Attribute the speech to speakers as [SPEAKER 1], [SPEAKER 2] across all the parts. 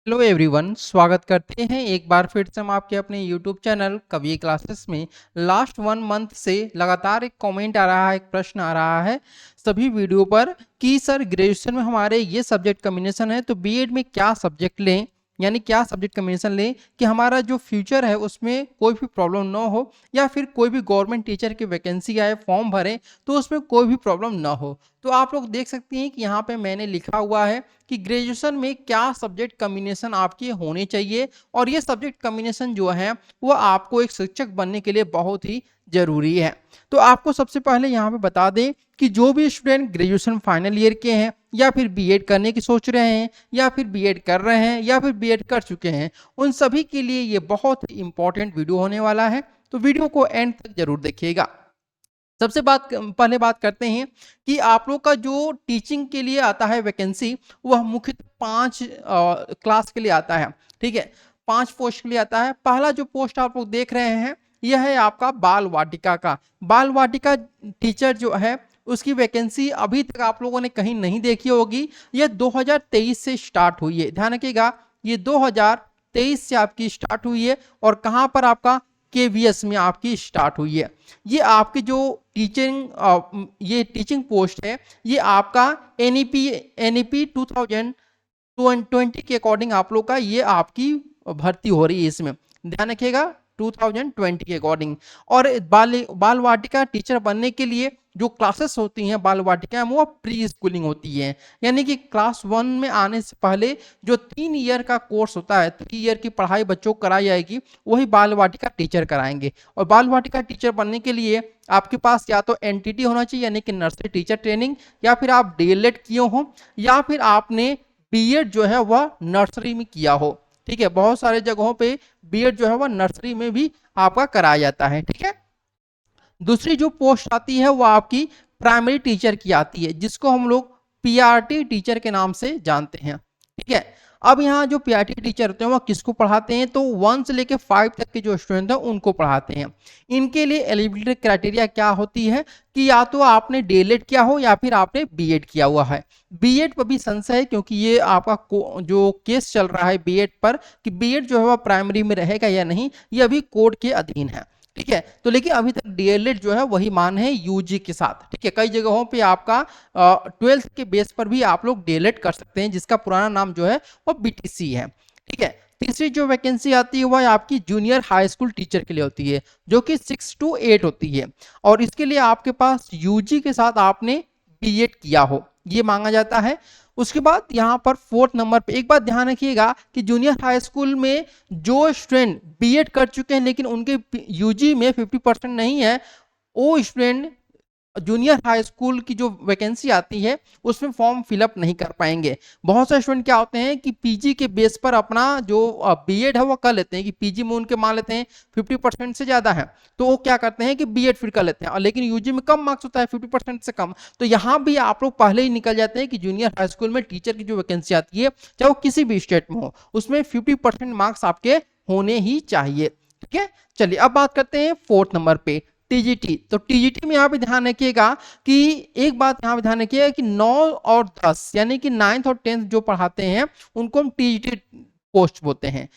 [SPEAKER 1] Hello everyone, स्वागत करते हैं एक बार फिर से हम आपके अपने यूट्यूब चैनल कवि क्लासेस में। लास्ट 1 मंथ से लगातार एक कमेंट आ रहा है, एक प्रश्न आ रहा है सभी वीडियो पर कि सर ग्रेजुएशन में हमारे ये सब्जेक्ट कॉम्बिनेशन है तो बीएड में क्या सब्जेक्ट लें, यानी क्या सब्जेक्ट कॉम्बिनेशन लें कि हमारा जो फ्यूचर है उसमें कोई भी प्रॉब्लम ना हो, या फिर कोई भी गवर्नमेंट टीचर की वैकेंसी आए फॉर्म भरें तो उसमें कोई भी प्रॉब्लम ना हो। तो आप लोग देख सकते हैं कि यहाँ पे मैंने लिखा हुआ है कि ग्रेजुएशन में क्या सब्जेक्ट कॉम्बिनेशन आपके होने चाहिए, और ये सब्जेक्ट कॉम्बिनेशन जो है वो आपको एक शिक्षक बनने के लिए बहुत ही जरूरी है। तो आपको सबसे पहले यहाँ पे बता दें कि जो भी स्टूडेंट ग्रेजुएशन फाइनल ईयर के हैं, या फिर बीएड करने की सोच रहे हैं, या फिर बीएड कर रहे हैं, या फिर बीएड कर चुके हैं, उन सभी के लिए ये बहुत ही इंपॉर्टेंट वीडियो होने वाला है। तो वीडियो को एंड तक जरूर देखिएगा। सबसे पहले बात करते हैं कि आप लोग का जो टीचिंग के लिए आता है वैकेंसी, वह मुख्यतः 5 क्लास के लिए आता है। ठीक है, 5 पोस्ट के लिए आता है। पहला जो पोस्ट आप लोग देख रहे हैं यह है आपका बाल वाटिका का। बाल वाटिका टीचर जो है उसकी वैकेंसी अभी तक आप लोगों ने कहीं नहीं देखी होगी। यह 2023 से स्टार्ट हुई है, ध्यान रखिएगा, ये 2023 से आपकी स्टार्ट हुई है। और कहाँ पर आपका केवीएस में आपकी स्टार्ट हुई है। ये आपकी जो ये टीचिंग पोस्ट है, ये आपका एनईपी 2020 के अकॉर्डिंग आप लोग का ये आपकी भर्ती हो रही है इसमें, ध्यान रखिएगा, 2020 के अकॉर्डिंग। और बाल वाटिका टीचर बनने के लिए जो क्लासेस होती हैं बाल वाटिका में, वो प्री स्कूलिंग होती है। यानी कि क्लास 1 में आने से पहले जो 3 ईयर का कोर्स होता है, 3 ईयर की पढ़ाई बच्चों को कराई जाएगी, वही बाल वाटिका टीचर कराएंगे। और बाल वाटिका टीचर बनने के लिए आपके पास या तो एनटीटी होना चाहिए, यानी कि नर्सरी टीचर ट्रेनिंग, या फिर आप डीएलएड किए हो, या फिर आपने बीएड जो है वह नर्सरी में किया हो। ठीक है, बहुत सारे जगहों पे बीएड जो है वह नर्सरी में भी आपका कराया जाता है। ठीक है, दूसरी जो पोस्ट आती है वो आपकी प्राइमरी टीचर की आती है, जिसको हम लोग पीआरटी टीचर के नाम से जानते हैं। ठीक है, अब यहाँ जो पीआरटी टीचर होते हैं वो किसको पढ़ाते हैं, तो 1 से लेके 5 तक के जो स्टूडेंट हैं उनको पढ़ाते हैं। इनके लिए एलिजिबिलिटी क्राइटेरिया क्या होती है कि या तो आपने डीएलएड किया हो या फिर आपने बीएड किया हुआ है। बीएड पर भी संशय है, क्योंकि ये आपका जो केस चल रहा है बीएड पर कि बीएड जो है वह प्राइमरी में रहेगा या नहीं, ये अभी कोर्ट के अधीन है। ठीक है, तो लेकिन अभी तक डीएलएड जो है वही मान है यूजी के साथ। ठीक है, कई जगहों पे आपका 12th के बेस पर भी आप लोग डीएलएड कर सकते हैं, जिसका पुराना नाम जो है वो बीटीसी है। ठीक है, तीसरी जो वैकेंसी आती है वह आपकी जूनियर हाई स्कूल टीचर के लिए होती है, जो कि 6 to 8 होती है। और इसके लिए आपके पास यूजी के साथ आपने बीएड किया हो, ये मांगा जाता है। उसके बाद यहाँ पर 4th नंबर पे एक बात ध्यान रखिएगा कि जूनियर हाई स्कूल में जो स्टूडेंट बीएड कर चुके हैं लेकिन उनके यूजी में 50% नहीं है, वो स्टूडेंट जूनियर हाई स्कूल की जो वैकेंसी आती है उसमें फॉर्म फिलअप नहीं कर पाएंगे। बहुत सारे स्टूडेंट क्या होते हैं कि पीजी के बेस पर अपना जो बीएड है वो कर लेते हैं, कि पीजी में उनके मान लेते हैं 50% से ज़्यादा है, तो वो क्या करते हैं कि बीएड फिर कर लेते हैं, और लेकिन यूजी में कम मार्क्स होता है 50% से कम। तो यहाँ भी आप लोग पहले ही निकल जाते हैं कि जूनियर हाई स्कूल में टीचर की जो वैकेंसी आती है, चाहे वो किसी भी स्टेट में हो, उसमें 50% मार्क्स आपके होने ही चाहिए। ठीक है, चलिए अब बात करते हैं 4th नंबर पे, टीजीटी। तो टीजीटी में यहाँ पे ध्यान रखिएगा कि एक बात यहाँ पे ध्यान रखिएगा कि 9 और 10 यानी कि 9th और 10th जो पढ़ाते हैं उनको हम टीजीटी पोस्ट बोलते हैं।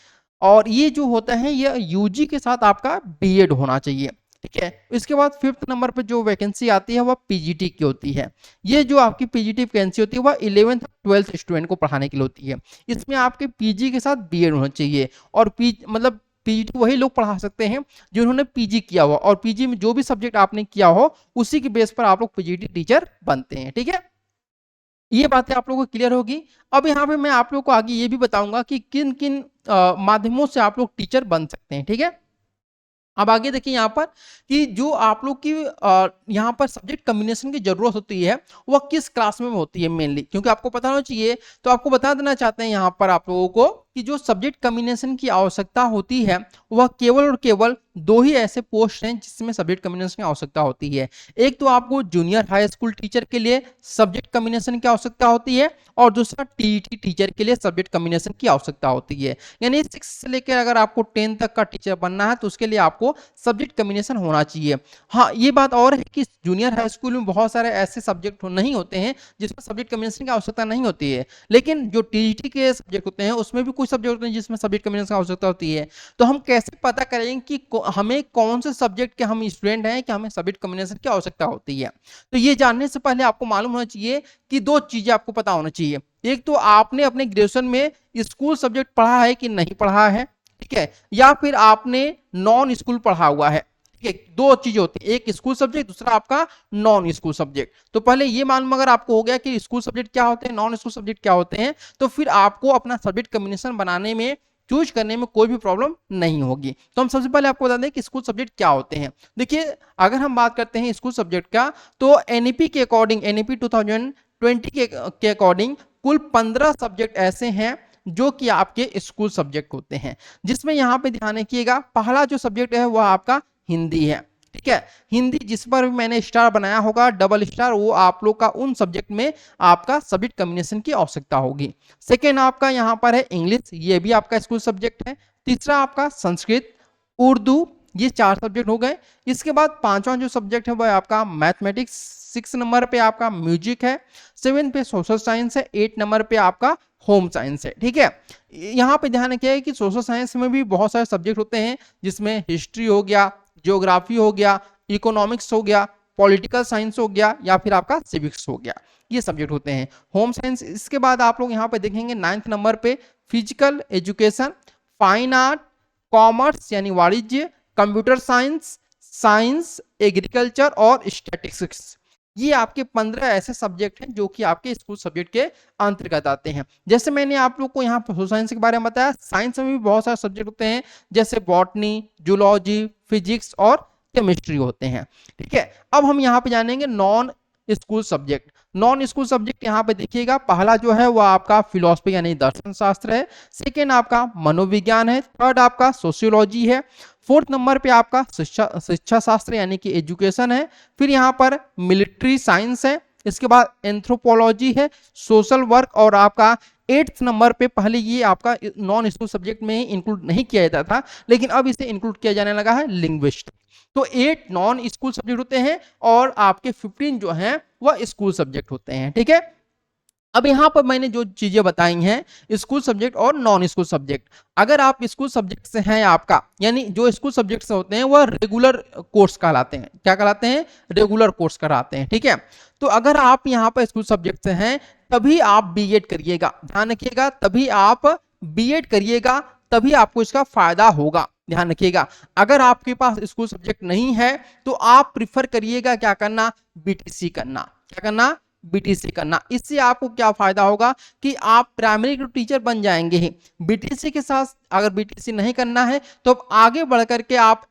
[SPEAKER 1] और ये जो होता है ये यूजी के साथ आपका बीएड होना चाहिए। ठीक है, इसके बाद 5th नंबर पर जो वैकेंसी आती है वह पीजीटी की होती है। ये जो आपकी पीजीटी वैकेंसी होती है वह 11th 12th स्टूडेंट को पढ़ाने के लिए होती है। इसमें आपके पीजी के साथ बीएड होना चाहिए, और मतलब पीजी वही लोग पढ़ा सकते हैं जिन्होंने पीजी किया हुआ, और पीजी में जो भी सब्जेक्ट आपने किया हो उसी के बेस पर आप लोग पीजीटी टीचर बनते हैं। ठीक है, ये बातें आप लोगों को क्लियर होगी। अब यहाँ पे मैं आप लोगों को आगे ये भी बताऊंगा कि किन किन माध्यमों से आप लोग टीचर बन सकते हैं। ठीक है, अब आगे देखिए यहाँ पर कि जो आप लोग की यहाँ पर सब्जेक्ट कॉम्बिनेशन की जरूरत होती है वह किस क्लास में होती है मेनली, क्योंकि आपको पता होना चाहिए। तो आपको बता देना चाहते हैं यहाँ पर आप लोगों को कि जो सब्जेक्ट कॉम्बिनेशन की आवश्यकता होती है वह केवल और केवल दो ही ऐसे पोस्ट हैं जिसमें सब्जेक्ट कम्बिनेशन की आवश्यकता होती है। एक तो आपको जूनियर हाई स्कूल टीचर के लिए सब्जेक्ट कम्बिनेशन की आवश्यकता होती है और दूसरा टीईटी टीचर के लिए सब्जेक्ट कम्बिनेशन की आवश्यकता होती है। यानी 6 से लेकर अगर आपको 10 तक का टीचर बनना है तो उसके लिए आपको सब्जेक्ट कम्बिनेशन होना चाहिए। हाँ, ये बात और है कि जूनियर हाई स्कूल में बहुत सारे ऐसे सब्जेक्ट नहीं होते हैं जिसमें सब्जेक्ट कम्बिनेशन की आवश्यकता नहीं होती है, लेकिन जो टीईटी के सब्जेक्ट होते हैं उसमें भी कुछ सब्जेक्ट होते हैं जिसमें सब्जेक्ट कम्बिनेशन की आवश्यकता होती है। तो हम कैसे पता करेंगे कि हमें कौन से सब्जेक्ट के हम स्टूडेंट हैं कि हमें सब्जेक्ट कम्बिनेशन की आवश्यकता होती है? तो ये जानने से पहले आपको मालूम होना चाहिए कि दो चीजें आपको पता होना चाहिए। एक तो आपने अपने ग्रेजुएशन में स्कूल सब्जेक्ट पढ़ा है कि नहीं पढ़ा है, ठीक है, या फिर आपने नॉन स्कूल पढ़ा हुआ है। ठीक है, दो चीजें होती है, एक स्कूल सब्जेक्ट, दूसरा आपका नॉन स्कूल सब्जेक्ट। तो पहले ये मालूम अगर आपको हो गया कि स्कूल सब्जेक्ट क्या होते हैं, नॉन स्कूल सब्जेक्ट क्या होते हैं, तो फिर आपको अपना सब्जेक्ट कम्बिनेशन बनाने में, चूज करने में कोई भी प्रॉब्लम नहीं होगी। तो हम सबसे पहले आपको बता दें कि स्कूल सब्जेक्ट क्या होते हैं। देखिए, अगर हम बात करते हैं स्कूल सब्जेक्ट का, तो एनईपी के अकॉर्डिंग, एनईपी 2020 के अकॉर्डिंग कुल 15 सब्जेक्ट ऐसे हैं जो कि आपके स्कूल सब्जेक्ट होते हैं, जिसमें यहां पे ध्यान रखिएगा पहला जो सब्जेक्ट है वह आपका हिंदी है। ठीक है, हिंदी जिस पर भी मैंने स्टार बनाया होगा, डबल स्टार, वो आप लोग का उन सब्जेक्ट में आपका सब्जेक्ट कम्बिनेशन की आवश्यकता होगी। सेकेंड आपका यहाँ पर है इंग्लिश, ये भी आपका स्कूल सब्जेक्ट है। तीसरा आपका संस्कृत, उर्दू, ये 4 सब्जेक्ट हो गए। इसके बाद पांचवा जो सब्जेक्ट है वह आपका मैथमेटिक्स, 6 नंबर पे आपका म्यूजिक है, 7 पे सोशल साइंस है, 8 नंबर पे आपका होम साइंस है। ठीक है, यहाँ पे ध्यान रखिए कि सोशल साइंस में भी बहुत सारे सब्जेक्ट होते हैं, जिसमें हिस्ट्री हो गया, ज्योग्राफी हो गया, इकोनॉमिक्स हो गया, पॉलिटिकल साइंस हो गया, या फिर आपका सिविक्स हो गया, ये सब्जेक्ट होते हैं। होम साइंस, इसके बाद आप लोग यहाँ पे देखेंगे 9th नंबर पे physical education, fine art, commerce यानी वाणिज्य, कंप्यूटर साइंस, साइंस, एग्रीकल्चर और स्टैटिस्टिक्स। ये आपके 15 ऐसे सब्जेक्ट हैं जो कि आपके स्कूल सब्जेक्ट के अंतर्गत आते हैं। जैसे मैंने आप लोग को यहाँ सोशल साइंस के बारे में बताया, साइंस में भी बहुत सारे सब्जेक्ट होते हैं, जैसे बॉटनी, जूलॉजी, फिजिक्स और केमिस्ट्री होते हैं। ठीक है, अब हम यहाँ पे जानेंगे non school subject. Non school subject यहाँ पे देखिएगा, पहला जो है वो आपका फिलोसफी यानी दर्शन शास्त्र है, सेकेंड आपका मनोविज्ञान है, थर्ड आपका सोशियोलॉजी है, 4th नंबर पे आपका शिक्षा शास्त्र यानी कि एजुकेशन है, फिर यहाँ पर मिलिट्री साइंस है, इसके बाद एंथ्रोपोलॉजी है, सोशल वर्क, और आपका 8th नंबर पे, पहले ये आपका नॉन स्कूल सब्जेक्ट में इंक्लूड नहीं किया जाता था, लेकिन अब इसे इंक्लूड किया जाने लगा है, लिंग्विस्ट। तो 8 नॉन स्कूल सब्जेक्ट होते हैं और आपके 15 जो हैं वह स्कूल सब्जेक्ट होते हैं। ठीक है, अब यहाँ पर मैंने जो चीजें बताई हैं स्कूल सब्जेक्ट और नॉन स्कूल सब्जेक्ट, अगर आप स्कूल सब्जेक्ट से हैं आपका, यानी जो स्कूल सब्जेक्ट से होते हैं वह रेगुलर कोर्स कहलाते हैं। क्या कहलाते हैं? रेगुलर कोर्स कराते हैं। ठीक है, तो अगर आप यहाँ पर स्कूल सब्जेक्ट से हैं तभी आप बीएड करिएगा, ध्यान रखिएगा, तभी आप बीएड करिएगा, तभी आपको इसका फायदा होगा, ध्यान रखिएगा। अगर आपके पास स्कूल सब्जेक्ट नहीं है तो आप प्रिफर करिएगा क्या करना? बीटीसी करना। क्या करना? बीटीसी करना। इससे आपको क्या फायदा होगा कि आप प्राइमरी के टीचर बन जाएंगे ही। बीटीसी के साथ अगर बीटीसी नहीं करना है तो आगे बढ़ करके आप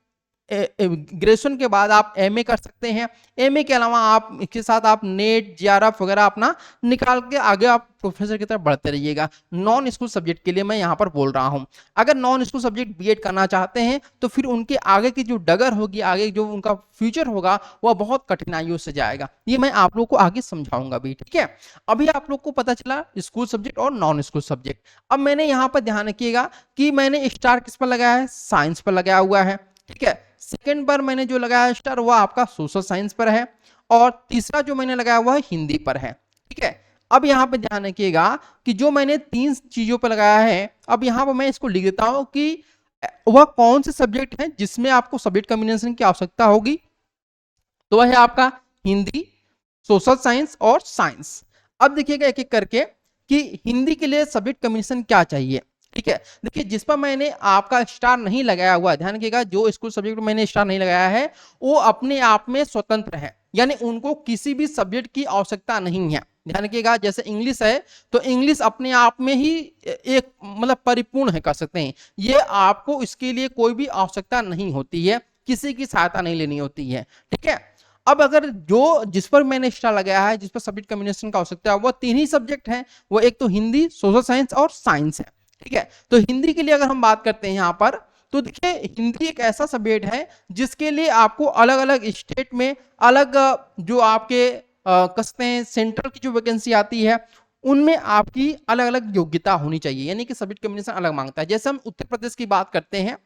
[SPEAKER 1] ग्रेजुएशन के बाद आप एमए कर सकते हैं। एमए के अलावा आप इसके साथ आप नेट, जेआरएफ वगैरह अपना निकाल के आगे आप प्रोफेसर की तरफ बढ़ते रहिएगा। नॉन स्कूल सब्जेक्ट के लिए मैं यहाँ पर बोल रहा हूँ। अगर नॉन स्कूल सब्जेक्ट बीएड करना चाहते हैं तो फिर उनके आगे की जो डगर होगी, आगे जो उनका फ्यूचर होगा वह बहुत कठिनाइयों से जाएगा। ये मैं आप लोग को आगे समझाऊंगा भी। ठीक है, अभी आप लोग को पता चला स्कूल सब्जेक्ट और नॉन स्कूल सब्जेक्ट। अब मैंने यहाँ पर ध्यान रखिएगा कि मैंने स्टार किस पर लगाया है? साइंस पर लगाया हुआ है। ठीक है, सेकेंड पर मैंने जो लगाया स्टार वह आपका सोशल साइंस पर है, और तीसरा जो मैंने लगाया हुआ है हिंदी पर है। ठीक है, अब यहाँ पे ध्यान रखिएगा कि जो मैंने 3 चीजों पर लगाया है, अब यहाँ पर मैं इसको लिख देता हूं कि वह कौन से सब्जेक्ट हैं जिसमें आपको सब्जेक्ट कॉम्बिनेशन की आवश्यकता होगी। तो वह है आपका हिंदी, सोशल साइंस और साइंस। अब देखिएगा एक एक करके कि हिंदी के लिए सब्जेक्ट कॉम्बिनेशन क्या चाहिए। ठीक है, देखिए जिस पर मैंने आपका स्टार नहीं लगाया हुआ, ध्यान रखिएगा, जो स्कूल सब्जेक्ट में मैंने स्टार नहीं लगाया है वो अपने आप में स्वतंत्र है, यानी उनको किसी भी सब्जेक्ट की आवश्यकता नहीं है। ध्यान रखिएगा, जैसे इंग्लिश है तो इंग्लिश अपने आप में ही एक मतलब परिपूर्ण है, कर सकते हैं, ये आपको इसके लिए कोई भी आवश्यकता नहीं होती है, किसी की सहायता नहीं लेनी होती है। ठीक है, अब अगर जो जिस पर मैंने स्टार लगाया है, जिस पर सब्जेक्ट कॉम्बिनेशन का आवश्यकता है, वो 3 ही सब्जेक्ट हैं, वो एक तो हिंदी, सोशल साइंस और साइंस है। ठीक है, तो हिंदी के लिए अगर हम बात करते हैं यहाँ पर, तो देखिए हिंदी एक ऐसा सब्जेक्ट है जिसके लिए आपको अलग अलग स्टेट में अलग जो आपके कसते हैं सेंट्रल की जो वैकेंसी आती है उनमें आपकी अलग अलग योग्यता होनी चाहिए, यानी कि सब्जेक्ट कॉम्बिनेशन अलग मांगता है। जैसे हम उत्तर प्रदेश की बात करते हैं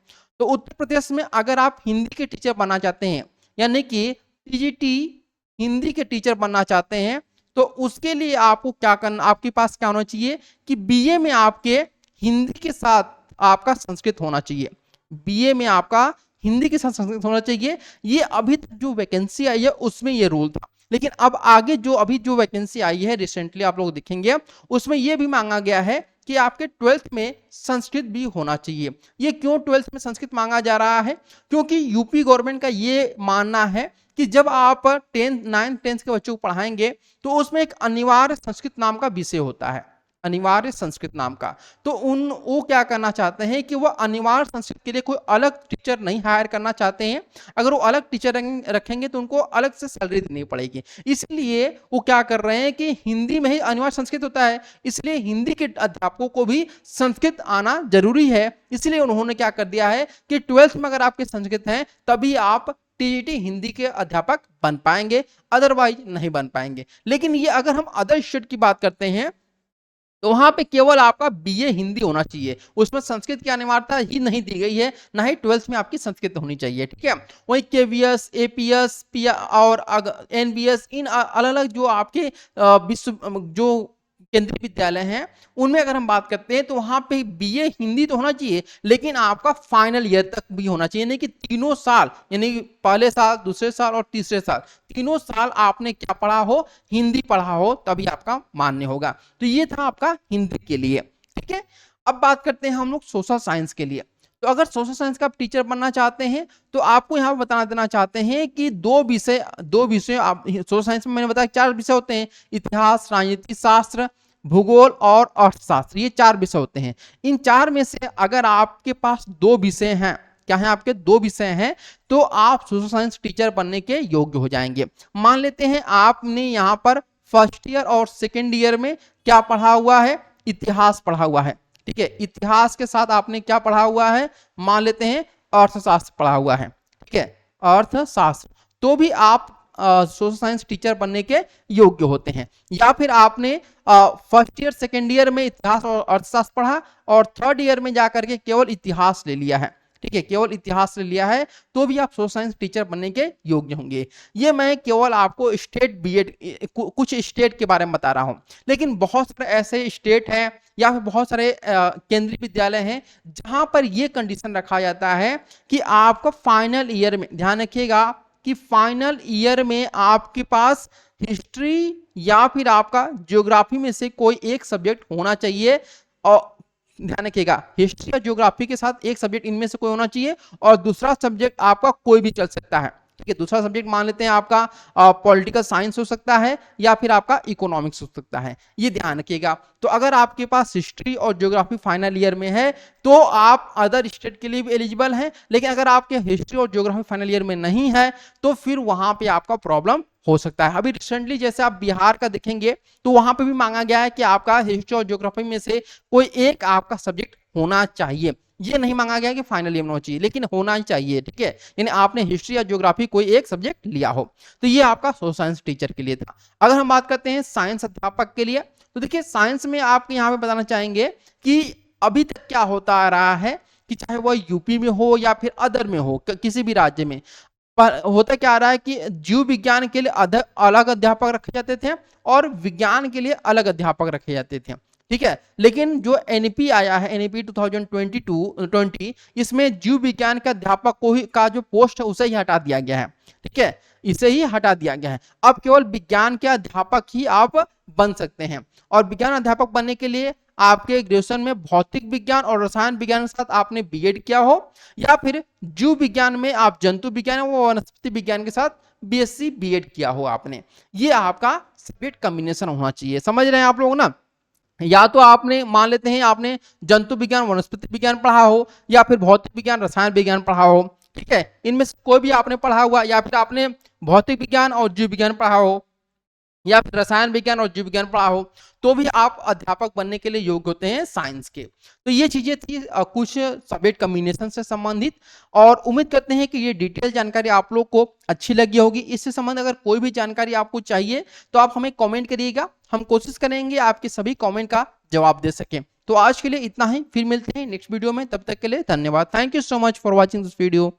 [SPEAKER 1] तो उत्तर प्रदेश में अगर आप हिंदी के टीचर बनना चाहते हैं, यानी कि टीजीटी हिंदी के टीचर बनना चाहते हैं, तो उसके लिए आपको क्या करना, आपके पास क्या होना चाहिए कि बीए में आपके हिंदी के साथ आपका संस्कृत होना चाहिए। बीए में आपका हिंदी के साथ संस्कृत होना चाहिए। ये अभी तक जो वैकेंसी आई है उसमें ये रूल था, लेकिन अब आगे जो अभी जो वैकेंसी आई है रिसेंटली आप लोग देखेंगे उसमें यह भी मांगा गया है कि आपके 12th में संस्कृत भी होना चाहिए। ये क्यों 12th में संस्कृत मांगा जा रहा है? क्योंकि यूपी गवर्नमेंट का ये मानना है कि जब आप 10th 9th 10th के बच्चों को पढ़ाएंगे तो उसमें एक अनिवार्य संस्कृत नाम का विषय होता है, अनिवार्य संस्कृत नाम का। तो वो क्या करना चाहते हैं कि वो अनिवार्य संस्कृत के लिए कोई अलग टीचर नहीं हायर करना चाहते हैं। अगर वो अलग टीचर रखेंगे तो उनको अलग से सैलरी देनी पड़ेगी, इसलिए वो क्या कर रहे हैं कि हिंदी में ही अनिवार्य संस्कृत होता है, इसलिए हिंदी के अध्यापकों को भी संस्कृत आना जरूरी है। इसलिए उन्होंने क्या कर दिया है कि 12th में अगर आपके संस्कृत हैं तभी आप टीजीटी हिंदी के अध्यापक बन पाएंगे, अदरवाइज नहीं बन पाएंगे। लेकिन ये अगर हम अदर स्टेट की बात करते हैं तो वहां पे केवल आपका बीए हिंदी होना चाहिए, उसमें संस्कृत की अनिवार्यता ही नहीं दी गई है, ना ही 12th में आपकी संस्कृत होनी चाहिए, ठीक है। वही केवीएस, एपीएस, और एनबीएस, इन अलग अलग जो आपके विश्व जो केंद्रीय विद्यालय हैं उनमें अगर हम बात करते हैं तो वहां पे बीए हिंदी तो होना चाहिए, लेकिन आपका फाइनल ईयर तक भी होना चाहिए, यानी कि तीनों साल, यानी पहले साल, दूसरे साल और तीसरे साल, तीनों साल आपने क्या पढ़ा हो, हिंदी पढ़ा हो, तभी आपका मान्य होगा। तो ये था आपका हिंदी के लिए, ठीक है। अब बात करते हैं हम लोग सोशल साइंस के लिए। तो अगर सोशल साइंस का आप टीचर बनना चाहते हैं तो आपको यहाँ बता देना चाहते हैं कि दो विषय आप सोशल साइंस में मैंने बताया 4 विषय होते हैं, इतिहास, राजनीति शास्त्र, भूगोल और अर्थशास्त्र, ये 4 विषय होते हैं। इन 4 में से अगर आपके पास 2 विषय हैं, क्या है आपके 2 विषय हैं, तो आप सोशल साइंस टीचर बनने के योग्य हो जाएंगे। मान लेते हैं आपने यहाँ पर फर्स्ट ईयर और सेकेंड ईयर में क्या पढ़ा हुआ है, इतिहास पढ़ा हुआ है, ठीक है। इतिहास के साथ आपने क्या पढ़ा हुआ है, मान लेते हैं अर्थशास्त्र पढ़ा हुआ है, ठीक है, अर्थशास्त्र, तो भी आप सोशल साइंस टीचर बनने के योग्य होते हैं। या फिर आपने फर्स्ट ईयर सेकेंड ईयर में इतिहास और अर्थशास्त्र पढ़ा और थर्ड ईयर में जाकर के केवल इतिहास ले लिया है, ठीक है, केवल इतिहास ले लिया है, तो भी आप सोशल साइंस टीचर बनने के योग्य होंगे। ये मैं केवल आपको स्टेट बीएड कुछ स्टेट के बारे में बता रहा हूं, लेकिन बहुत सारे ऐसे स्टेट हैं या फिर बहुत सारे केंद्रीय विद्यालय हैं जहां पर यह कंडीशन रखा जाता है कि आपको फाइनल ईयर में, ध्यान रखिएगा कि फाइनल ईयर में आपके पास हिस्ट्री या फिर आपका ज्योग्राफी में से कोई एक सब्जेक्ट होना चाहिए। और ध्यान रखिएगा हिस्ट्री और ज्योग्राफी के साथ एक सब्जेक्ट इनमें से कोई होना चाहिए और दूसरा सब्जेक्ट आपका कोई भी चल सकता है, ठीक है। दूसरा सब्जेक्ट मान लेते हैं आपका पॉलिटिकल साइंस हो सकता है या फिर आपका इकोनॉमिक्स हो सकता है, ये ध्यान रखिएगा। तो अगर आपके पास हिस्ट्री और ज्योग्राफी फाइनल ईयर में है तो आप अदर स्टेट के लिए भी एलिजिबल हैं, लेकिन अगर आपके हिस्ट्री और ज्योग्राफी फाइनल ईयर में नहीं है तो फिर वहां पे आपका प्रॉब्लम हो सकता है। अभी रिसेंटली जैसे आप बिहार का देखेंगे तो वहां पे भी मांगा गया है कि आपका हिस्ट्री और ज्योग्राफी में से कोई एक आपका सब्जेक्ट होना चाहिए। ये नहीं मांगा गया कि फाइनल ईयर में होना चाहिए, लेकिन होना ही चाहिए, ठीक है। यानी आपने हिस्ट्री या ज्योग्राफी कोई एक सब्जेक्ट लिया हो। तो ये आपका सोशल साइंस टीचर के लिए था। अगर हम बात करते हैं साइंस अध्यापक के लिए, तो देखिए साइंस में आप यहाँ पे बताना चाहेंगे कि अभी तक क्या होता आ रहा है कि चाहे वह यूपी में हो या फिर अदर में हो, किसी भी राज्य में, पर होता क्या आ रहा है कि जीव विज्ञान के लिए अलग अध्यापक रखे जाते थे और विज्ञान के लिए अलग अध्यापक रखे जाते थे, ठीक है। लेकिन जो एनईपी आया है, एनईपी 2022-20, इसमें जीव विज्ञान के अध्यापक को ही का जो पोस्ट है उसे ही हटा दिया गया है, ठीक है, इसे ही हटा दिया गया है। अब केवल विज्ञान के अध्यापक ही आप बन सकते हैं और विज्ञान अध्यापक बनने के लिए आपके ग्रेजुएशन में भौतिक विज्ञान और रसायन विज्ञान के साथ आपने बीएड किया हो या फिर जीव विज्ञान में आप जंतु विज्ञान व वनस्पति विज्ञान के साथ बीएससी बीएड किया हो आपने। ये आपका सब्जेक्ट कॉम्बिनेशन होना चाहिए, समझ रहे हैं आप लोग ना। या तो आपने मान लेते हैं आपने जंतु विज्ञान वनस्पति विज्ञान पढ़ा हो या फिर भौतिक विज्ञान रसायन विज्ञान पढ़ा हो, ठीक है, इनमें से कोई भी आपने पढ़ा हुआ, या फिर आपने भौतिक विज्ञान और जीव विज्ञान पढ़ा हो, या फिर रसायन विज्ञान और जीव विज्ञान पढ़ा हो, तो भी आप अध्यापक बनने के लिए योग्य होते हैं साइंस के। तो ये चीजें थी कुछ सब्जेक्ट कम्बिनेशन से संबंधित, और उम्मीद करते हैं कि ये डिटेल जानकारी आप लोग को अच्छी लगी होगी। इससे संबंधित अगर कोई भी जानकारी आपको चाहिए तो आप हमें कमेंट करिएगा, हम कोशिश करेंगे आपके सभी कमेंट का जवाब दे सकें। तो आज के लिए इतना ही, फिर मिलते हैं नेक्स्ट वीडियो में, तब तक के लिए धन्यवाद। Thank you so much for watching this video.